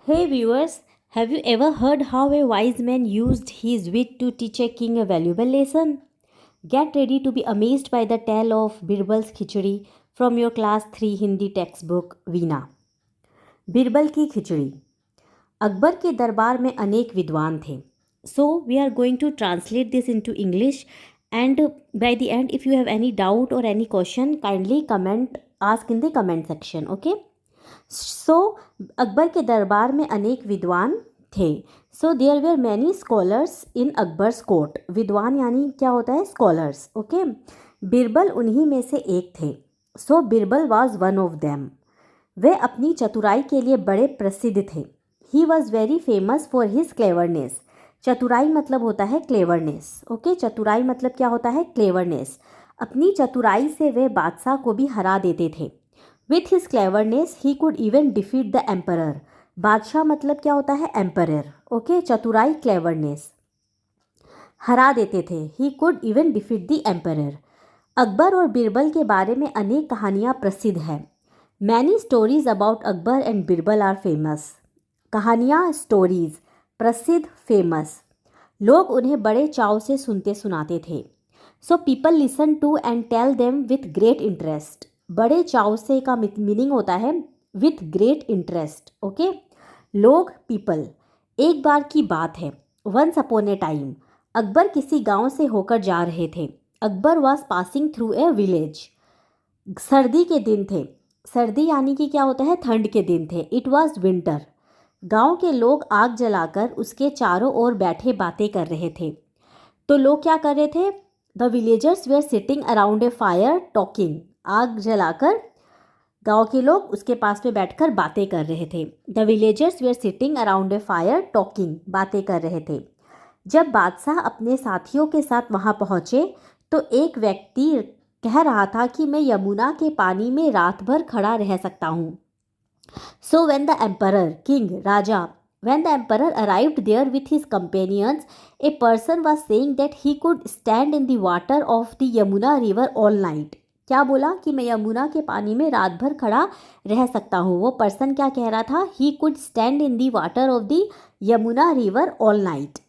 Hey viewers, have you ever heard how a wise man used his wit to teach a king a valuable lesson? Get ready to be amazed by the tale of Birbal's Khichdi from your class 3 Hindi textbook Veena. Birbal की खिचड़ी। अकबर के दरबार में अनेक विद्वान थे. So we are going to translate this into English, and by the end if you have any doubt or any question, kindly ask in the comment section. Okay. सो अकबर के दरबार में अनेक विद्वान थे. So there were many scholars in Akbar's court. विद्वान यानी क्या होता है? स्कॉलर्स. ओके. बिरबल उन्हीं में से एक थे. So Birbal was one of them. वे अपनी चतुराई के लिए बड़े प्रसिद्ध थे. He was very famous for his cleverness. चतुराई मतलब होता है क्लेवरनेस. ओके. चतुराई मतलब क्या होता है? क्लेवरनेस. अपनी चतुराई से वे बादशाह को भी हरा देते थे. With his cleverness he could even defeat the emperor. बादशाह मतलब क्या होता है? एम्परर. ओके. चतुराई क्लेवरनेस, हरा देते थे. He could even defeat the emperor. Akbar और बिरबल के बारे में अनेक कहानियाँ प्रसिद्ध हैं. Many stories about Akbar and Birbal are famous. कहानियाँ, स्टोरीज, प्रसिद्ध, फेमस. लोग उन्हें बड़े चाव से सुनते सुनाते थे. So people listen to and tell them with great interest. बड़े चाव से का मीनिंग होता है विथ ग्रेट इंटरेस्ट. ओके. लोग, पीपल. एक बार की बात है. वंस अपॉन ए टाइम. अकबर किसी गांव से होकर जा रहे थे. Akbar was passing through a village. सर्दी के दिन थे. सर्दी यानी कि क्या होता है? ठंड के दिन थे. It was winter. गांव के लोग आग जलाकर उसके चारों ओर बैठे बातें कर रहे थे. तो लोग क्या कर रहे थे? The villagers were sitting around a fire talking. आग जलाकर गांव के लोग उसके पास में बैठकर बातें कर रहे थे. The villagers were sitting around a fire talking. बातें कर रहे थे. जब बादशाह अपने साथियों के साथ वहां पहुंचे तो एक व्यक्ति कह रहा था कि मैं यमुना के पानी में रात भर खड़ा रह सकता हूँ. सो when the emperor, king, Raja, when the emperor arrived there with his companions, a person was saying that he could stand in the water of the Yamuna river all night. क्या बोला? कि मैं यमुना के पानी में रात भर खड़ा रह सकता हूँ. वो पर्सन क्या कह रहा था? He could stand in the water of the Yamuna river all night.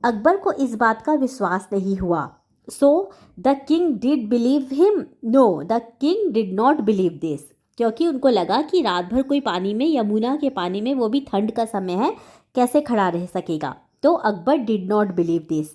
Akbar को इस बात का विश्वास नहीं हुआ. So the king did believe him? No, the king did not believe this. क्योंकि उनको लगा कि रात भर कोई पानी में, यमुना के पानी में, वो भी ठंड का समय है, कैसे खड़ा रह सकेगा. तो Akbar did not believe this.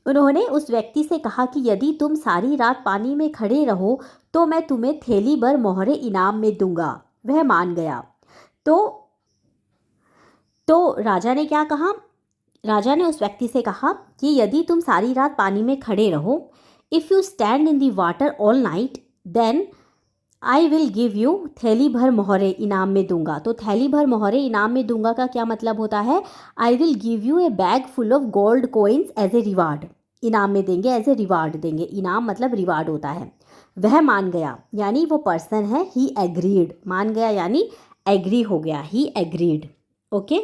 उन्होंने उस व्यक्ति से कहा कि यदि तुम सारी रात पानी में खड़े रहो तो मैं तुम्हें थैली भर मोहरे इनाम में दूंगा. वह मान गया. तो राजा ने क्या कहा? राजा ने उस व्यक्ति से कहा कि यदि तुम सारी रात पानी में खड़े रहो, if you stand in the water all night, then I will give you थैली भर मोहरे इनाम में दूंगा. तो थैली भर मोहरे इनाम में दूंगा का क्या मतलब होता है? I will give you a bag full of gold coins as a reward. इनाम में देंगे, एज ए रिवार्ड देंगे. इनाम मतलब रिवार्ड होता है. वह मान गया, यानी वो पर्सन है. ही एग्रीड. मान गया यानी एग्री हो गया. ही एग्रीड. ओके.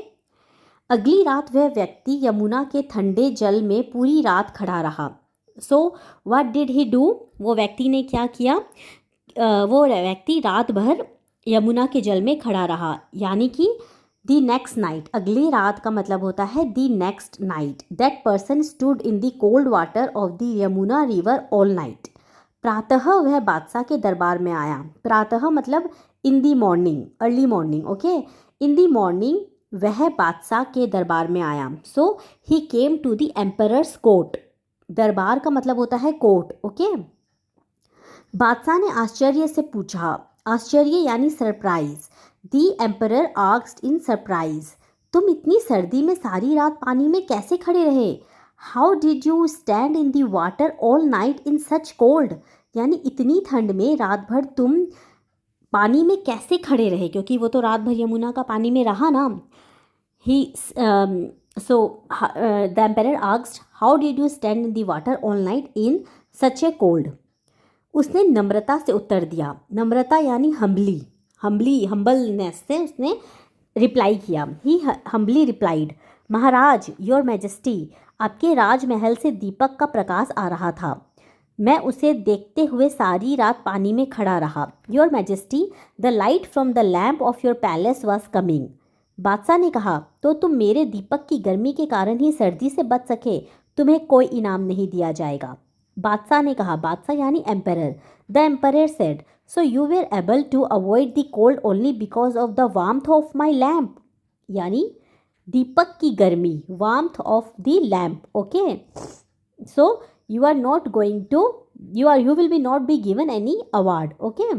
अगली रात वह व्यक्ति यमुना के ठंडे जल में पूरी रात खड़ा रहा. So what did he do? वो व्यक्ति ने क्या किया? वो व्यक्ति रात भर यमुना के जल में खड़ा रहा, यानी कि दी नेक्स्ट नाइट. अगली रात का मतलब होता है the next night. That person stood in the cold water of the Yamuna river all night. प्रातः वह बादशाह के दरबार में आया. प्रातः मतलब in the morning, early morning. Okay. In the morning वह बादशाह के दरबार में आया. So he came to the emperor's court. दरबार का मतलब होता है कोर्ट. ओके. बादशाह ने आश्चर्य से पूछा. आश्चर्य यानी surprise. The emperor asked in surprise. तुम इतनी सर्दी में सारी रात पानी में कैसे खड़े रहे? How did you stand in the water all night in such cold. यानी इतनी ठंड में रात भर तुम पानी में कैसे खड़े रहे? क्योंकि वो तो रात भर यमुना का पानी में रहा ना. The emperor asked how did you stand in the water all night in such A cold. उसने नम्रता से उत्तर दिया. नम्रता यानी हम्बलनेस से उसने रिप्लाई किया. He humbly replied, Maharaj, your majesty, आपके राजमहल से दीपक का प्रकाश आ रहा था. मैं उसे देखते हुए सारी रात पानी में खड़ा रहा. Your majesty, the light from the lamp of your palace was coming. बादशाह ने कहा, तो तुम मेरे दीपक की गर्मी के कारण ही सर्दी से बच सके, तुम्हें कोई इनाम नहीं दिया जाएगा। बादशाह ने कहा, बादशाह यानी emperor. The emperor said, so you were able to avoid the cold only because of the warmth of my lamp, यानी दीपक की गर्मी, warmth of the lamp. Okay, so you are not going to, you will be not be given any award. Okay,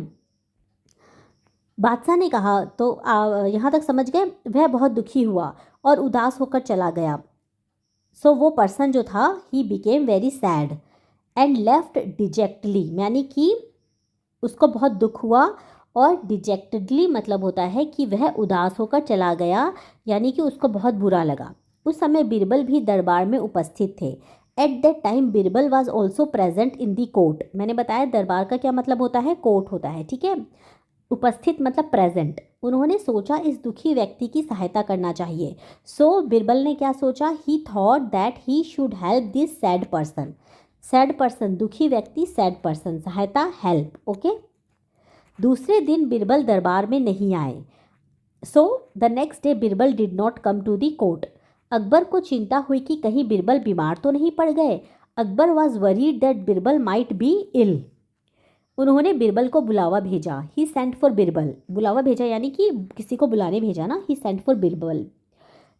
बादशाह ने कहा, तो यहाँ तक समझ गए। वह बहुत दुखी हुआ और उदास होकर चला गया। सो वो पर्सन जो था, he became very sad and left dejectedly, यानी कि उसको बहुत दुख हुआ, और डिजेक्टेडली मतलब होता है कि वह उदास होकर चला गया, यानी कि उसको बहुत बुरा लगा। उस समय बिरबल भी दरबार में उपस्थित थे। At that time Birbal was also present in the court. मैंने बताया दरबार का क्या मतलब होता है, कोर्ट होता है, ठीक है। उपस्थित मतलब प्रेजेंट। उन्होंने सोचा इस दुखी व्यक्ति की सहायता करना चाहिए। सो बिरबल ने क्या सोचा, he thought that he should help this sad person. Sad person दुखी व्यक्ति, सैड पर्सन सहायता, हेल्प। ओके, दूसरे दिन बिरबल दरबार में नहीं आए। So the next day Birbal did not come to the court. Akbar को चिंता हुई कि कहीं बिरबल बीमार तो नहीं पड़ गए। Akbar was worried that Birbal might be ill. उन्होंने बिरबल को बुलावा भेजा। ही सेंट फॉर बिरबल, बुलावा भेजा यानी कि किसी को बुलाने भेजा ना। ही सेंट फॉर बिरबल।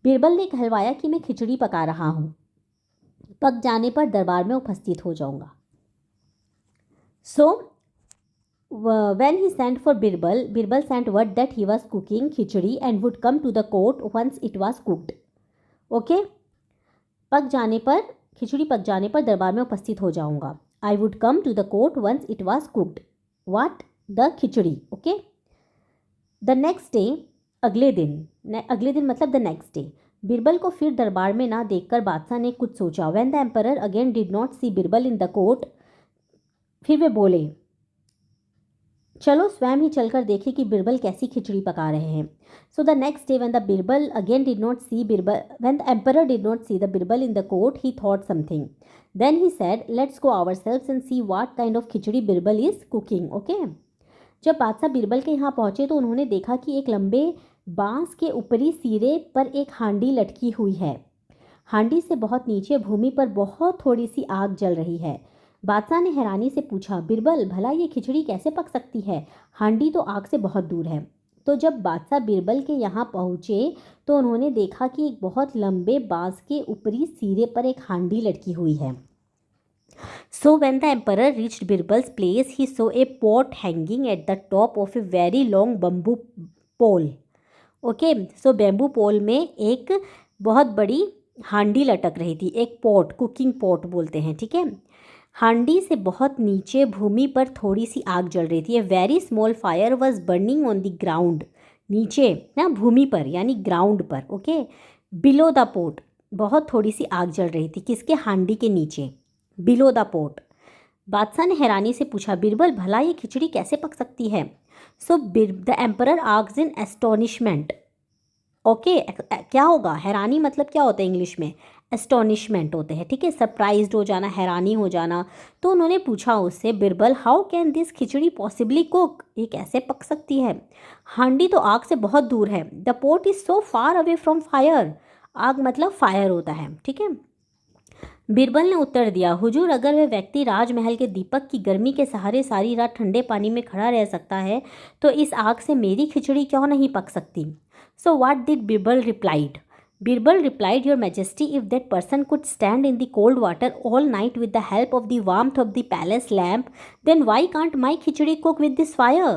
बिरबल ने कहलवाया कि मैं खिचड़ी पका रहा हूँ, पक जाने पर दरबार में उपस्थित हो जाऊंगा। सो when he sent for Birbal sent word that he was cooking khichdi and would come to the court once it was cooked. Okay, पक जाने पर, खिचड़ी पक जाने पर दरबार में उपस्थित हो जाऊंगा। I would come to the court once it was cooked. What? The khichdi. Okay, the next day, अगले दिन मतलब the next day, बिरबल को फिर दरबार में ना देखकर बादशाह ने कुछ सोचा। When the emperor again did not see Birbal in the court, फिर वे बोले, चलो स्वयं ही चलकर देखें कि बिरबल कैसी खिचड़ी पका रहे हैं। So the next day when the Birbal again did not see Birbal, when the emperor did not see the Birbal in the court, he thought something. Then he said, let's go ourselves and see what kind of khichdi Birbal is cooking. Okay, जब बादशाह बिरबल के यहाँ पहुंचे तो उन्होंने देखा कि एक लंबे बांस के ऊपरी सिरे पर एक हांडी लटकी हुई है। हांडी से बहुत नीचे भूमि पर बहुत थोड़ी सी आग जल रही है। बादशाह ने हैरानी से पूछा, बिरबल भला ये खिचड़ी कैसे पक सकती है, हांडी तो आग से बहुत दूर है। तो जब बादशाह बिरबल के यहाँ पहुँचे तो उन्होंने देखा कि एक बहुत लंबे बांस के ऊपरी सिरे पर एक हांडी लटकी हुई है। So when the emperor reached Birbal's place he saw a pot hanging at the top of a very long bamboo pole. Okay, so bamboo pole में एक बहुत बड़ी हांडी लटक रही थी, एक पॉट, कुकिंग पॉट बोलते हैं, ठीक है। हांडी से बहुत नीचे भूमि पर थोड़ी सी आग जल रही थी। A very small fire was burning on the ground, नीचे ना भूमि पर यानी ग्राउंड पर। ओके, बिलो द पोट, बहुत थोड़ी सी आग जल रही थी, किसके, हांडी के नीचे, बिलो द पोट। बादशाह ने हैरानी से पूछा, बिरबल भला ये खिचड़ी कैसे पक सकती है। So the emperor asked in astonishment. Okay, क्या होगा, हैरानी मतलब क्या होता है इंग्लिश में, एस्टोनिशमेंट होते हैं, ठीक है, सरप्राइज्ड हो जाना, हैरानी हो जाना। तो उन्होंने पूछा उससे, Birbal how can this khichdi possibly cook, ये कैसे पक सकती है, हांडी तो आग से बहुत दूर है। The pot is so far away from fire, आग मतलब फायर होता है, ठीक है। बिरबल ने उत्तर दिया, हुजूर अगर वह व्यक्ति राजमहल के दीपक की गर्मी के सहारे सारी रात ठंडे पानी में खड़ा रह सकता है तो इस आग से मेरी खिचड़ी क्यों नहीं पक सकती। So what did Birbal replied, Birbal replied, Your Majesty, if that person could stand in the cold water all night with the help of the warmth of the palace lamp, then why can't my khichdi cook with this fire?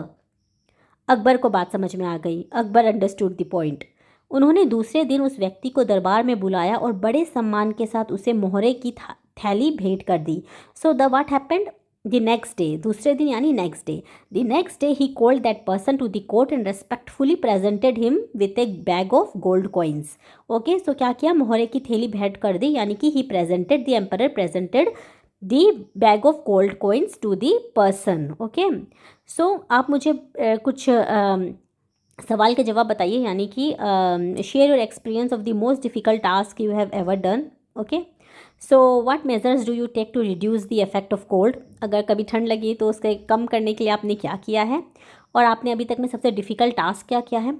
Akbar को बात समझ में आ गई। Akbar understood the point. उन्होंने दूसरे दिन उस व्यक्ति को दरबार में बुलाया और बड़े सम्मान के साथ उसे मोहरे की थैली भेंट कर दी। So the what happened, the next day, दूसरे दिन यानी next day, the next day he called that person to the court and respectfully presented him with a bag of gold coins. Okay, so क्या किया, मोहरे की थैली भेंट कर दी, यानी कि he presented, the emperor presented the bag of gold coins to the person. Okay, so आप मुझे कुछ सवाल के जवाब बताइए, यानी कि share your experience of the most difficult task you have ever done. Okay, so what measures do you take to reduce the effect of cold, अगर कभी ठंड लगी तो उसके कम करने के लिए आपने क्या किया है, और आपने अभी तक में सबसे डिफ़िकल्ट टास्क क्या किया है।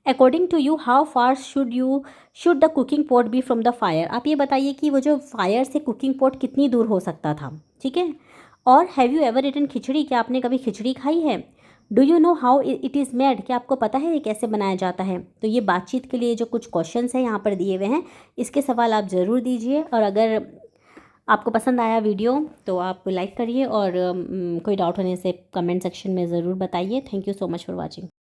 According to you how far should the cooking pot be from the fire. आप ये बताइए कि वो जो फायर से कुकिंग पॉट कितनी दूर हो सकता था, ठीक है। और हैव यू एवर इटन खिचड़ी, क्या आपने कभी खिचड़ी खाई है। Do you know how it is made, क्या आपको पता है ये कैसे बनाया जाता है। तो ये बातचीत के लिए जो कुछ क्वेश्चंस हैं यहाँ पर दिए हुए हैं, इसके सवाल आप ज़रूर दीजिए। और अगर आपको पसंद आया वीडियो तो आप लाइक करिए, और कोई डाउट होने से कमेंट सेक्शन में ज़रूर बताइए। Thank you so much for watching.